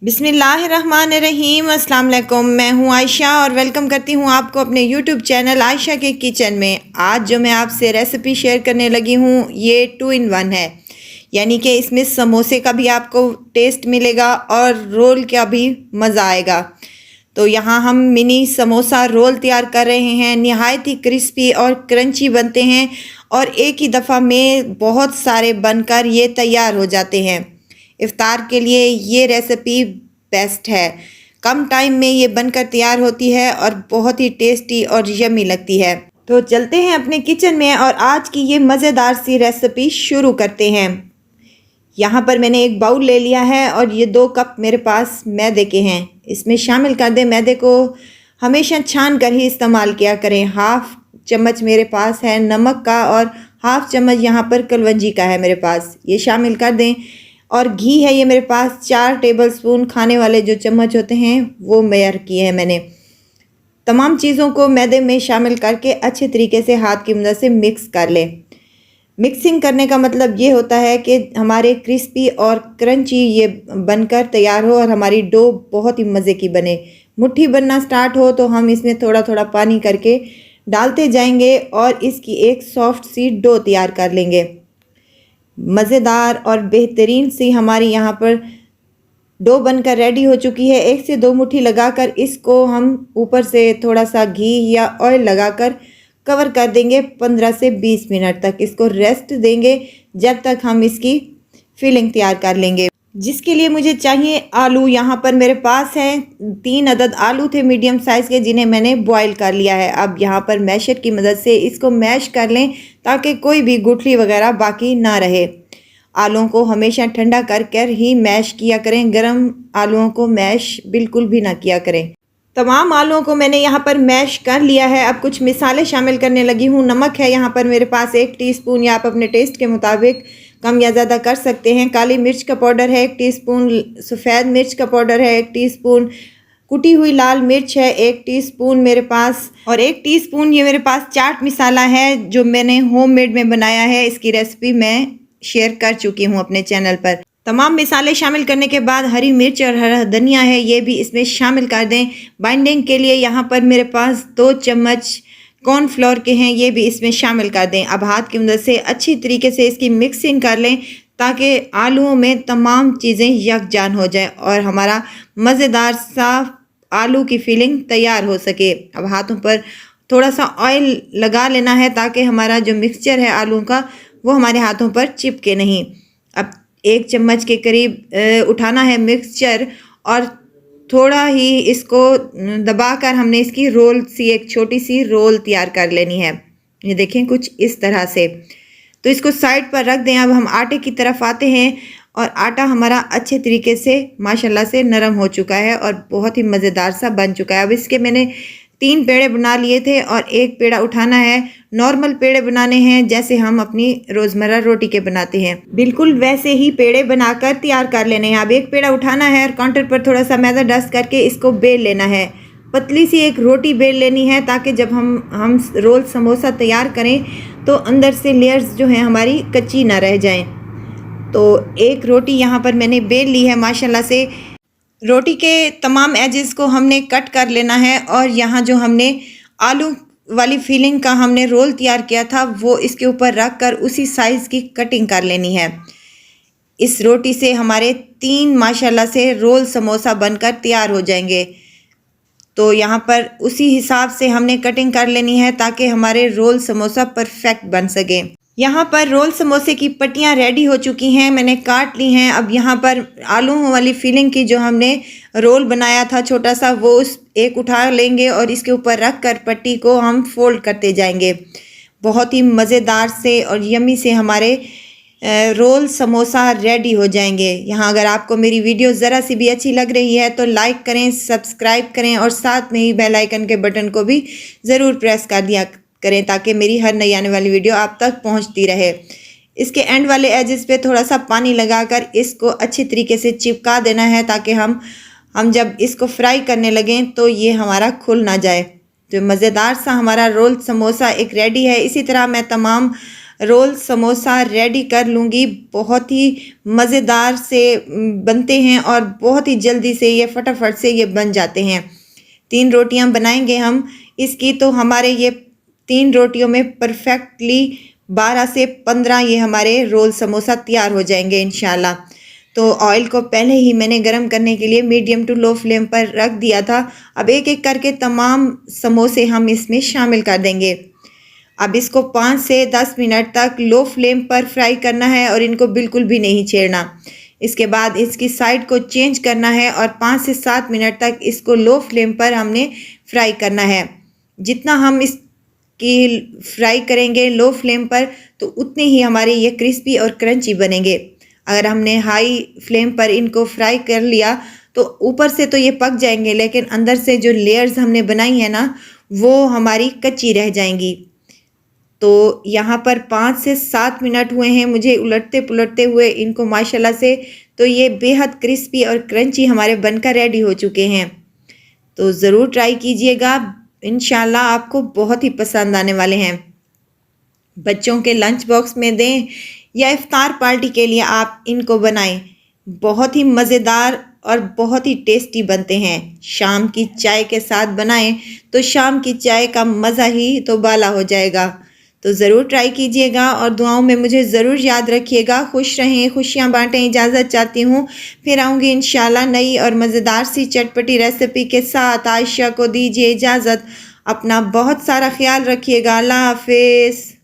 बिस्मिल्लाहिर्रहमानिर्रहीम। अस्सलाम वालेकुम। मैं हूं आयशा और वेलकम करती हूं आपको अपने यूट्यूब चैनल आयशा के किचन में। आज जो मैं आपसे रेसिपी शेयर करने लगी हूं ये 2 in 1 है, यानी कि इसमें समोसे का भी आपको टेस्ट मिलेगा और रोल का भी मज़ा आएगा। तो यहाँ हम मिनी समोसा रोल तैयार कर रहे हैं। नहायत ही क्रिस्पी और क्रंची बनते हैं और एक ही दफ़ा में बहुत सारे बनकर ये तैयार हो जाते हैं। इफ्तार के लिए ये रेसिपी बेस्ट है। कम टाइम में ये बनकर तैयार होती है और बहुत ही टेस्टी और यम्मी लगती है। तो चलते हैं अपने किचन में और आज की ये मज़ेदार सी रेसिपी शुरू करते हैं। यहाँ पर मैंने एक बाउल ले लिया है और ये 2 कप मेरे पास मैदे के हैं। इसमें शामिल कर दें। मैदे को हमेशा छान कर ही इस्तेमाल किया करें। हाफ़ चम्मच मेरे पास है नमक का और हाफ़ चम्मच यहाँ पर कलवंजी का है मेरे पास, ये शामिल कर दें। और घी है ये मेरे पास 4 टेबलस्पून, खाने वाले जो चम्मच होते हैं वो मेजर किए हैं मैंने। तमाम चीज़ों को मैदे में शामिल करके अच्छे तरीके से हाथ की मदद से मिक्स कर लें। मिक्सिंग करने का मतलब ये होता है कि हमारे क्रिस्पी और क्रंची ये बनकर तैयार हो और हमारी डो बहुत ही मज़े की बने। मुट्ठी बनना स्टार्ट हो तो हम इसमें थोड़ा थोड़ा पानी करके डालते जाएंगे और इसकी एक सॉफ्ट सी डो तैयार कर लेंगे। मज़ेदार और बेहतरीन सी हमारी यहाँ पर डो बनकर रेडी हो चुकी है। 1 से 2 मुट्ठी लगाकर इसको हम ऊपर से थोड़ा सा घी या ऑयल लगाकर कवर कर देंगे। 15 से 20 मिनट तक इसको रेस्ट देंगे जब तक हम इसकी फिलिंग तैयार कर लेंगे, जिसके लिए मुझे चाहिए आलू। यहाँ पर मेरे पास हैं 3 अदद आलू थे मीडियम साइज़ के, जिन्हें मैंने बॉईल कर लिया है। अब यहाँ पर मैशर की मदद से इसको मैश कर लें ताकि कोई भी गुठली वगैरह बाकी ना रहे। आलूओं को हमेशा ठंडा कर ही मैश किया करें, गरम आलूओं को मैश बिल्कुल भी ना किया करें। तमाम आलूओं को मैंने यहाँ पर मैश कर लिया है। अब कुछ मिसाले शामिल करने लगी हूँ। नमक है यहाँ पर मेरे पास 1 टीस्पून, या आप अपने टेस्ट के मुताबिक कम या ज़्यादा कर सकते हैं। काली मिर्च का पाउडर है 1 टीस्पून, सफ़ेद मिर्च का पाउडर है 1 टीस्पून, कुटी हुई लाल मिर्च है 1 टीस्पून मेरे पास, और 1 टीस्पून ये मेरे पास चाट मसाला है जो मैंने होममेड में बनाया है। इसकी रेसिपी मैं शेयर कर चुकी हूँ अपने चैनल पर। तमाम मसाले शामिल करने के बाद हरी मिर्च और हरा धनिया है ये भी इसमें शामिल कर दें। बाइंडिंग के लिए यहाँ पर मेरे पास 2 चम्मच कॉर्नफ्लोर के हैं, ये भी इसमें शामिल कर दें। अब हाथ की मदद से अच्छी तरीके से इसकी मिक्सिंग कर लें ताकि आलूओं में तमाम चीज़ें यकजान हो जाए और हमारा मज़ेदार साफ आलू की फिलिंग तैयार हो सके। अब हाथों पर थोड़ा सा ऑयल लगा लेना है ताकि हमारा जो मिक्सचर है आलू का वो हमारे हाथों पर चिपके नहीं। अब 1 चम्मच के करीब उठाना है मिक्सचर और थोड़ा ही इसको दबाकर हमने इसकी रोल सी, एक छोटी सी रोल तैयार कर लेनी है। ये देखें कुछ इस तरह से। तो इसको साइड पर रख दें। अब हम आटे की तरफ आते हैं और आटा हमारा अच्छे तरीके से माशाल्लाह से नरम हो चुका है और बहुत ही मज़ेदार सा बन चुका है। अब इसके मैंने 3 पेड़े बना लिए थे और 1 पेड़ा उठाना है। नॉर्मल पेड़े बनाने हैं जैसे हम अपनी रोज़मर्रा रोटी के बनाते हैं, बिल्कुल वैसे ही पेड़े बनाकर तैयार कर लेने हैं। अब 1 पेड़ा उठाना है और काउंटर पर थोड़ा सा मैदा डस्ट करके इसको बेल लेना है। पतली सी एक रोटी बेल लेनी है ताकि जब हम रोल समोसा तैयार करें तो अंदर से लेयर्स जो हैं हमारी कच्ची ना रह जाएं। तो एक रोटी यहाँ पर मैंने बेल ली है माशाल्लाह से। रोटी के तमाम एजेस को हमने कट कर लेना है और यहाँ जो हमने आलू वाली फिलिंग का हमने रोल तैयार किया था वो इसके ऊपर रख कर उसी साइज़ की कटिंग कर लेनी है। इस रोटी से हमारे 3 माशाल्लाह से रोल समोसा बनकर तैयार हो जाएंगे। तो यहाँ पर उसी हिसाब से हमने कटिंग कर लेनी है ताकि हमारे रोल समोसा परफेक्ट बन सके। यहाँ पर रोल समोसे की पट्टियाँ रेडी हो चुकी हैं, मैंने काट ली हैं। अब यहाँ पर आलूओं वाली फिलिंग की जो हमने रोल बनाया था छोटा सा, वो उस एक उठा लेंगे और इसके ऊपर रख कर पट्टी को हम फोल्ड करते जाएंगे। बहुत ही मज़ेदार से और यम्मी से हमारे रोल समोसा रेडी हो जाएंगे। यहाँ अगर आपको मेरी वीडियो ज़रा सी भी अच्छी लग रही है तो लाइक करें, सब्सक्राइब करें और साथ में ही बेल आइकन के बटन को भी ज़रूर प्रेस कर दिया करें ताकि मेरी हर नई आने वाली वीडियो आप तक पहुंचती रहे। इसके एंड वाले एजेस पे थोड़ा सा पानी लगाकर इसको अच्छी तरीके से चिपका देना है ताकि हम जब इसको फ्राई करने लगें तो ये हमारा खुल ना जाए। तो मज़ेदार सा हमारा रोल समोसा एक रेडी है। इसी तरह मैं तमाम रोल समोसा रेडी कर लूँगी। बहुत ही मज़ेदार से बनते हैं और बहुत ही जल्दी से ये फटाफट से ये बन जाते हैं। 3 रोटियां बनाएंगे हम इसकी, तो हमारे ये 3 रोटियों में परफेक्टली 12 से 15 ये हमारे रोल समोसा तैयार हो जाएंगे इंशाल्लाह। तो ऑयल को पहले ही मैंने गरम करने के लिए मीडियम टू लो फ्लेम पर रख दिया था। अब एक एक करके तमाम समोसे हम इसमें शामिल कर देंगे। अब इसको 5 से 10 मिनट तक लो फ्लेम पर फ्राई करना है और इनको बिल्कुल भी नहीं छेड़ना। इसके बाद इसकी साइड को चेंज करना है और 5 से 7 मिनट तक इसको लो फ्लेम पर हमने फ्राई करना है। जितना हम इसकी फ्राई करेंगे लो फ्लेम पर, तो उतने ही हमारे ये क्रिस्पी और क्रंची बनेंगे। अगर हमने हाई फ्लेम पर इनको फ्राई कर लिया तो ऊपर से तो ये पक जाएंगे, लेकिन अंदर से जो लेयर्स हमने बनाई है ना, वो हमारी कच्ची रह जाएंगी। तो यहाँ पर 5 से 7 मिनट हुए हैं मुझे उलटते पुलटते हुए इनको माशाल्लाह से। तो ये बेहद क्रिस्पी और क्रंची हमारे बनकर रेडी हो चुके हैं। तो ज़रूर ट्राई कीजिएगा, इंशाल्लाह आपको बहुत ही पसंद आने वाले हैं। बच्चों के लंच बॉक्स में दें या इफ्तार पार्टी के लिए आप इनको बनाएं। बहुत ही मज़ेदार और बहुत ही टेस्टी बनते हैं। शाम की चाय के साथ बनाएं तो शाम की चाय का मज़ा ही तो बाला हो जाएगा। तो ज़रूर ट्राई कीजिएगा और दुआओं में मुझे ज़रूर याद रखिएगा। खुश रहें, खुशियाँ बांटें, इजाज़त चाहती हूँ। फिर आऊँगी इंशाल्लाह नई और मज़ेदार सी चटपटी रेसिपी के साथ। आयशा को दीजिए इजाज़त। अपना बहुत सारा ख्याल रखिएगा। अल्लाह हाफिज़।